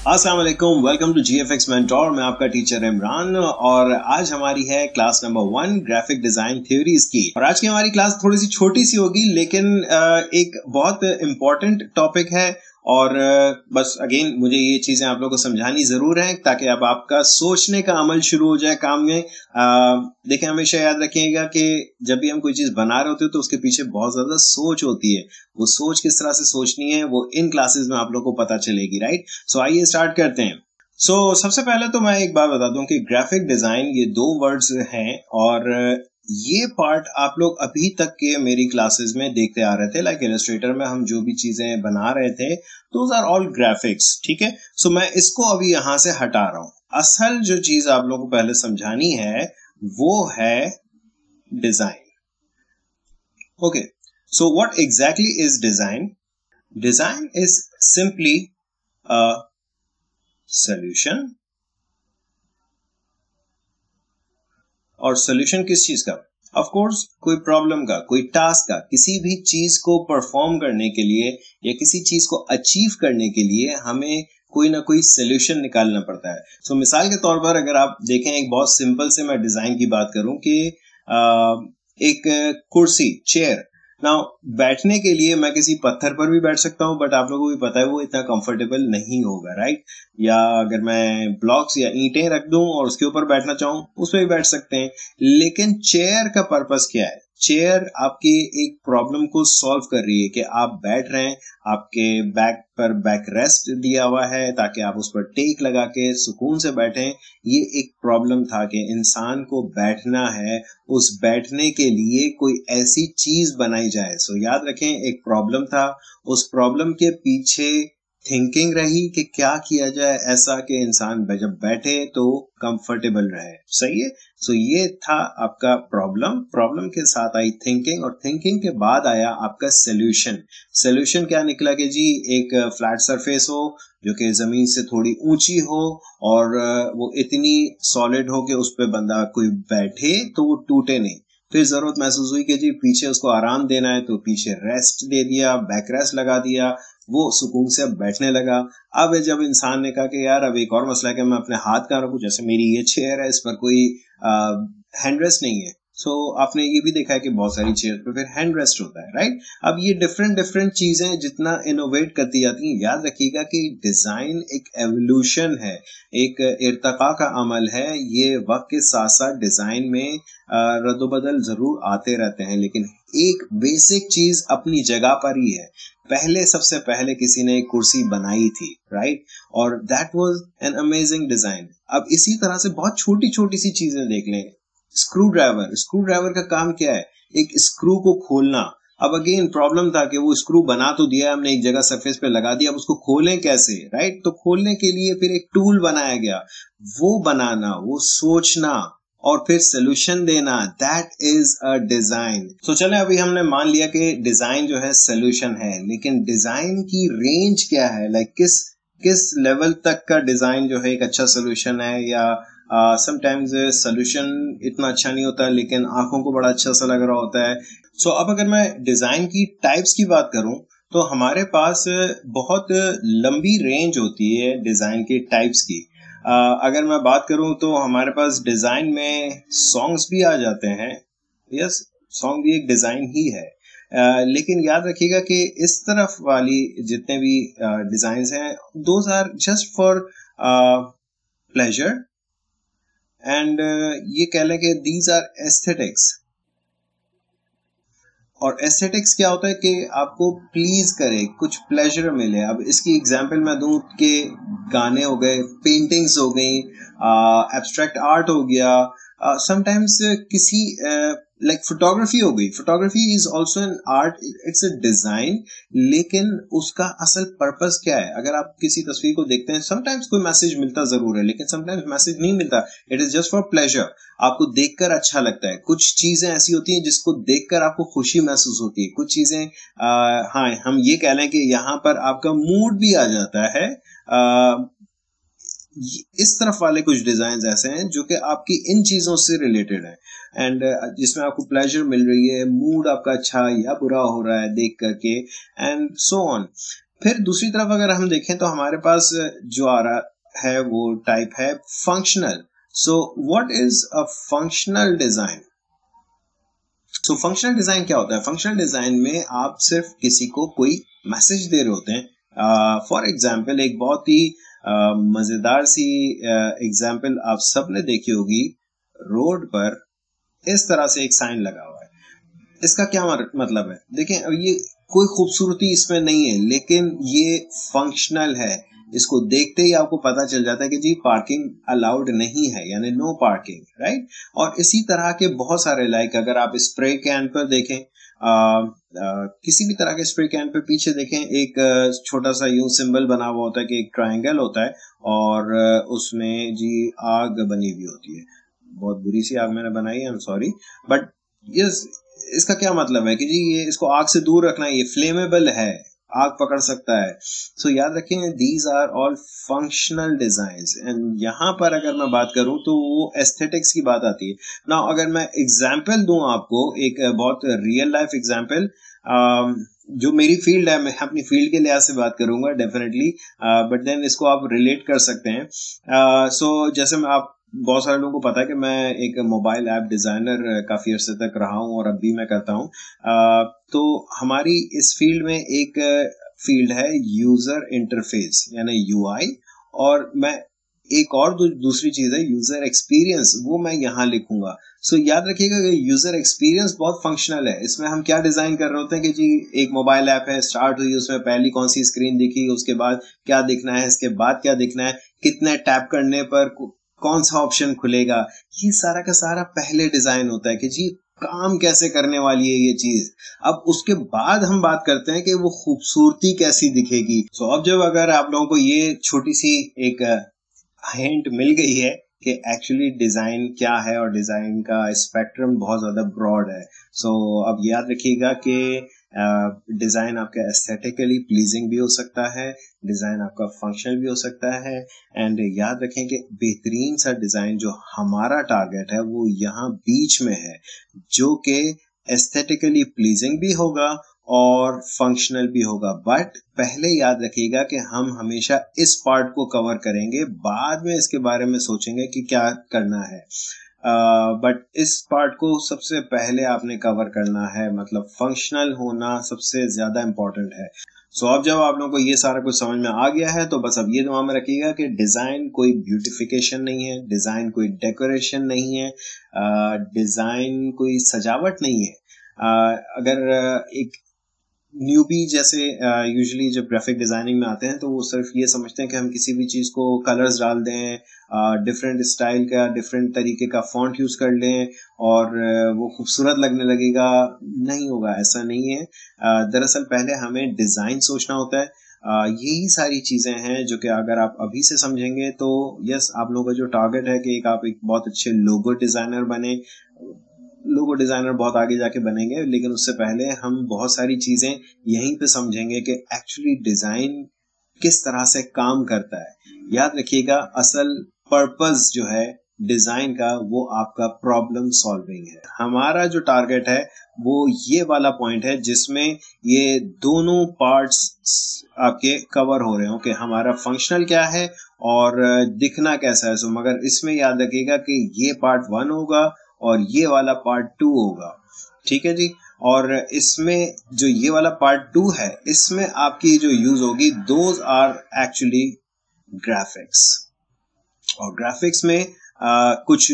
अस्सलाम वालेकुम, welcome to GFX mentor. मैं आपका टीचर इमरान और आज हमारी है class number 1 graphic design theories की। और आज की हमारी क्लास थोड़ी सी छोटी सी होगी लेकिन एक बहुत इम्पोर्टेंट टॉपिक है और बस अगेन मुझे ये चीजें आप लोगों को समझानी जरूर है ताकि अब आपका सोचने का अमल शुरू हो जाए काम में। देखें, हमेशा याद रखिएगा कि जब भी हम कोई चीज बना रहे होते हैं तो उसके पीछे बहुत ज्यादा सोच होती है। वो सोच किस तरह से सोचनी है वो इन क्लासेस में आप लोगों को पता चलेगी, राइट। सो आइए स्टार्ट करते हैं। सबसे पहले तो मैं एक बात बता दूं कि ग्राफिक डिजाइन ये दो वर्ड्स हैं और ये पार्ट आप लोग अभी तक के मेरी क्लासेस में देखते आ रहे थे। लाइक इलस्ट्रेटर में हम जो भी चीजें बना रहे थे दोज आर ऑल ग्राफिक्स, ठीक है। सो मैं इसको अभी यहां से हटा रहा हूं। असल जो चीज आप लोगों को पहले समझानी है वो है design. Okay, so what exactly is design? Design is simply a solution. और सॉल्यूशन किस चीज का? ऑफ कोर्स कोई प्रॉब्लम का, कोई टास्क का। किसी भी चीज को परफॉर्म करने के लिए या किसी चीज को अचीव करने के लिए हमें कोई ना कोई सॉल्यूशन निकालना पड़ता है। मिसाल के तौर पर अगर आप देखें, एक बहुत सिंपल से मैं डिजाइन की बात करूं कि एक कुर्सी, चेयर। नाउ बैठने के लिए मैं किसी पत्थर पर भी बैठ सकता हूं बट आप लोगों को भी पता है वो इतना कंफर्टेबल नहीं होगा, राइट। या अगर मैं ब्लॉक्स या ईंटें रख दूं और उसके ऊपर बैठना चाहूं उस पर भी बैठ सकते हैं। लेकिन चेयर का पर्पस क्या है? चेयर आपकी एक प्रॉब्लम को सॉल्व कर रही है कि आप बैठ रहे हैं, आपके बैक पर बैक रेस्ट दिया हुआ है ताकि आप उस पर टेक लगा के सुकून से बैठें। ये एक प्रॉब्लम था कि इंसान को बैठना है, उस बैठने के लिए कोई ऐसी चीज बनाई जाए। याद रखें, एक प्रॉब्लम था, उस प्रॉब्लम के पीछे थिंकिंग रही कि क्या किया जाए ऐसा कि इंसान जब बैठे तो कंफर्टेबल रहे। सही है। ये था आपका प्रॉब्लम के साथ आई थिंकिंग और थिंकिंग के बाद आया आपका सोल्यूशन क्या निकला कि जी एक फ्लैट सरफेस हो जो कि जमीन से थोड़ी ऊंची हो और वो इतनी सॉलिड हो कि उस पर बंदा कोई बैठे तो वो टूटे नहीं। फिर जरूरत महसूस हुई कि जी पीछे उसको आराम देना है तो पीछे रेस्ट दे दिया, बैक रेस्ट लगा दिया, वो सुकून से अब बैठने लगा। अब जब इंसान ने कहा कि यार अब एक और मसला है कि मैं अपने हाथ कहाँ रखूं, जैसे मेरी ये चेयर है इस पर कोई हैंड रेस्ट नहीं है। आपने ये भी देखा है कि बहुत सारी चेयर पर फिर हैंड रेस्ट होता है, राइट। अब ये डिफरेंट चीजें जितना इनोवेट करती जाती हैं, याद रखिएगा कि डिजाइन एक एवोल्यूशन है, एक इर्तका का अमल है। ये वक्त के साथ साथ डिजाइन में रद्दोबदल जरूर आते रहते हैं लेकिन एक बेसिक चीज अपनी जगह पर ही है। सबसे पहले किसी ने एक कुर्सी बनाई थी, राइट, और that was an amazing design. अब इसी तरह से बहुत छोटी छोटी सी चीजें देख लें। स्क्रू ड्राइवर का काम क्या है? एक स्क्रू को खोलना। अब अगेन प्रॉब्लम था कि वो स्क्रू बना तो दिया हमने, एक जगह सरफेस पे लगा दिया, अब उसको खोलें कैसे, राइट। तो खोलने के लिए फिर एक टूल बनाया गया। वो बनाना, वो सोचना और फिर सोल्यूशन देना, दैट इज अ डिजाइन। चले अभी हमने मान लिया कि डिजाइन जो है सोल्यूशन है, लेकिन डिजाइन की रेंज क्या है? लाइक किस लेवल तक का डिजाइन जो है एक अच्छा सोल्यूशन है, या समटाइम्स सोल्यूशन इतना अच्छा नहीं होता लेकिन आंखों को बड़ा अच्छा सा लग रहा होता है। अब अगर मैं डिजाइन की टाइप्स की बात करूं तो हमारे पास बहुत लंबी रेंज होती है डिजाइन के टाइप्स की। अगर मैं बात करूं तो हमारे पास डिजाइन में सॉन्ग्स भी आ जाते हैं। यस, सॉन्ग भी एक डिजाइन ही है। लेकिन याद रखिएगा कि इस तरफ वाली जितने भी डिजाइन्स हैं those are just for pleasure and ये कह लें कि दीज आर एस्थेटिक्स। और एस्थेटिक्स क्या होता है कि आपको प्लीज करे, कुछ प्लेजर मिले। अब इसकी एग्जांपल मैं दूं कि गाने हो गए, पेंटिंग्स हो गई, एब्स्ट्रैक्ट आर्ट हो गया, समटाइम्स किसी लाइक फोटोग्राफी हो गई। Photography is also an art, it's a design. लेकिन उसका असल पर्पस क्या है? अगर आप किसी तस्वीर को देखते हैं, समटाइम्स कोई मैसेज मिलता जरूर है लेकिन समटाइम्स मैसेज नहीं मिलता। It is just for pleasure, आपको देखकर अच्छा लगता है। कुछ चीजें ऐसी होती हैं जिसको देखकर आपको खुशी महसूस होती है। कुछ चीजें हाँ, हम ये कह लें कि यहाँ पर आपका मूड भी आ जाता है। इस तरफ वाले कुछ डिजाइन ऐसे हैं जो कि आपकी इन चीजों से रिलेटेड है एंड जिसमें आपको प्लेजर मिल रही है, मूड आपका अच्छा या बुरा हो रहा है देख करके, एंड सो ऑन। फिर दूसरी तरफ अगर हम देखें तो हमारे पास जो आ रहा है वो टाइप है functional. So what is a functional design? So functional design क्या होता है? फंक्शनल डिजाइन में आप सिर्फ किसी को कोई मैसेज दे रहे होते हैं। फॉर एग्जाम्पल एक बहुत ही मजेदार सी एग्जाम्पल आप सबने देखी होगी, रोड पर इस तरह से एक साइन लगा हुआ है। इसका क्या मतलब है? देखें, अब ये कोई खूबसूरती इसमें नहीं है, लेकिन ये फंक्शनल है। इसको देखते ही आपको पता चल जाता है कि जी पार्किंग अलाउड नहीं है, यानी नो पार्किंग, राइट। और इसी तरह के बहुत सारे, लाइक अगर आप स्प्रे कैन पर देखें, किसी भी तरह के स्प्रे कैन पे पीछे देखें, एक छोटा सा यूं सिंबल बना हुआ होता है कि एक ट्रायंगल होता है और उसमें जी आग बनी हुई होती है। बहुत बुरी सी आग मैंने बनाई है, I am sorry, but yes, इसका क्या मतलब है कि जी ये इसको आग से दूर रखना है, ये फ्लेमेबल है, आग पकड़ सकता है। सो याद रखें, these are all functional designs. And यहाँ पर अगर मैं बात करूं तो वो एस्थेटिक्स की बात आती है ना। अगर मैं एग्जाम्पल दूं आपको, एक बहुत रियल लाइफ एग्जाम्पल, जो मेरी फील्ड है, मैं अपनी फील्ड के लिहाज से बात करूंगा डेफिनेटली, बट देन इसको आप रिलेट कर सकते हैं। सो जैसे मैं आप बहुत सारे लोगों को पता है कि मैं एक मोबाइल ऐप डिजाइनर काफी अरसे तक रहा हूं और अब भी मैं करता हूं। तो हमारी इस फील्ड में एक फील्ड है यूजर इंटरफेस यानी यूआई, और मैं एक और दूसरी चीज है यूजर एक्सपीरियंस, वो मैं यहाँ लिखूंगा। सो याद रखिएगा यूजर एक्सपीरियंस बहुत फंक्शनल है। इसमें हम क्या डिजाइन कर रहे होते हैं कि जी एक मोबाइल ऐप है, स्टार्ट हुई, उसमें पहली कौन सी स्क्रीन दिखी, उसके बाद क्या दिखना है, इसके बाद क्या दिखना है, कितने टैप करने पर कौन सा ऑप्शन खुलेगा, ये सारा का सारा पहले डिजाइन होता है कि जी काम कैसे करने वाली है ये चीज। अब उसके बाद हम बात करते हैं कि वो खूबसूरती कैसी दिखेगी। सो अब जब अगर आप लोगों को ये छोटी सी एक हिंट मिल गई है कि एक्चुअली डिजाइन क्या है और डिजाइन का स्पेक्ट्रम बहुत ज्यादा ब्रॉड है। सो अब याद रखिएगा कि डिजाइन आपका एस्थेटिकली प्लीजिंग भी हो सकता है, डिजाइन आपका फंक्शनल भी हो सकता है। एंड याद रखें कि बेहतरीन सा डिजाइन जो हमारा टारगेट है वो यहाँ बीच में है, जो कि एस्थेटिकली प्लीजिंग भी होगा और फंक्शनल भी होगा। बट पहले याद रखिएगा कि हम हमेशा इस पार्ट को कवर करेंगे, बाद में इसके बारे में सोचेंगे कि क्या करना है। बट इस पार्ट को सबसे पहले आपने कवर करना है, मतलब फंक्शनल होना सबसे ज्यादा इंपॉर्टेंट है। सो अब जब आप लोगों को ये सारा कुछ समझ में आ गया है तो बस अब ये दिमाग में रखिएगा कि डिजाइन कोई ब्यूटिफिकेशन नहीं है, डिजाइन कोई डेकोरेशन नहीं है, डिजाइन कोई सजावट नहीं है। अगर एक न्यूबी जैसे यूजुअली जब ग्राफिक डिजाइनिंग में आते हैं तो वो सिर्फ ये समझते हैं कि हम किसी भी चीज को कलर्स डाल दें, डिफरेंट स्टाइल का, डिफरेंट तरीके का फॉन्ट यूज कर लें और वो खूबसूरत लगने लगेगा। नहीं होगा, ऐसा नहीं है। दरअसल पहले हमें डिजाइन सोचना होता है। यही सारी चीजें हैं जो कि अगर आप अभी से समझेंगे तो यस, आप लोगों का जो टारगेट है कि आप एक बहुत अच्छे लोगो डिजाइनर बने। लोगो डिजाइनर बहुत आगे जाके बनेंगे, लेकिन उससे पहले हम बहुत सारी चीजें यहीं पे समझेंगे कि एक्चुअली डिजाइन किस तरह से काम करता है। याद रखिएगा, असल पर्पस जो है डिजाइन का वो आपका प्रॉब्लम सॉल्विंग है। हमारा जो टारगेट है वो ये वाला पॉइंट है जिसमें ये दोनों पार्ट्स आपके कवर हो रहे हो कि हमारा फंक्शनल क्या है और दिखना कैसा है। सो मगर इसमें याद रखिएगा कि ये पार्ट 1 होगा और ये वाला पार्ट 2 होगा, ठीक है जी। और इसमें जो ये वाला पार्ट 2 है, इसमें आपकी जो यूज होगी, दोज आर एक्चुअली ग्राफिक्स। और ग्राफिक्स में कुछ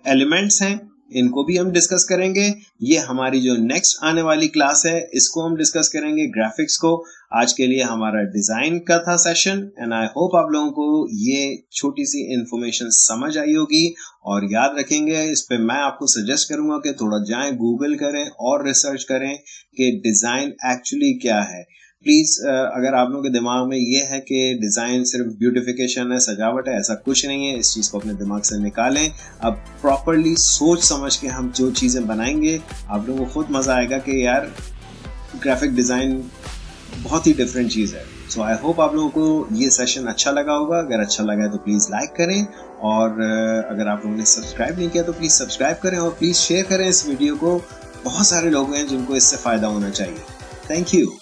एलिमेंट्स हैं, इनको भी हम डिस्कस करेंगे। ये हमारी जो नेक्स्ट आने वाली क्लास है इसको हम डिस्कस करेंगे, ग्राफिक्स को। आज के लिए हमारा डिजाइन का था सेशन एंड आई होप आप लोगों को ये छोटी सी इंफॉर्मेशन समझ आई होगी। और याद रखेंगे, इस पे मैं आपको सजेस्ट करूंगा कि थोड़ा जाएं, गूगल करें और रिसर्च करें कि डिजाइन एक्चुअली क्या है। प्लीज अगर आप लोगों के दिमाग में ये है कि डिजाइन सिर्फ ब्यूटिफिकेशन है, सजावट है, ऐसा कुछ नहीं है। इस चीज को अपने दिमाग से निकालें। अब प्रॉपरली सोच समझ के हम जो चीजें बनाएंगे, आप लोगों को खुद मजा आएगा कि यार ग्राफिक डिजाइन बहुत ही डिफरेंट चीज है। सो आई होप आप लोगों को ये सेशन अच्छा लगा होगा। अगर अच्छा लगा है तो प्लीज लाइक करें, और अगर आप लोगों ने सब्सक्राइब नहीं किया तो प्लीज सब्सक्राइब करें और प्लीज शेयर करें इस वीडियो को। बहुत सारे लोग हैं जिनको इससे फायदा होना चाहिए। Thank you.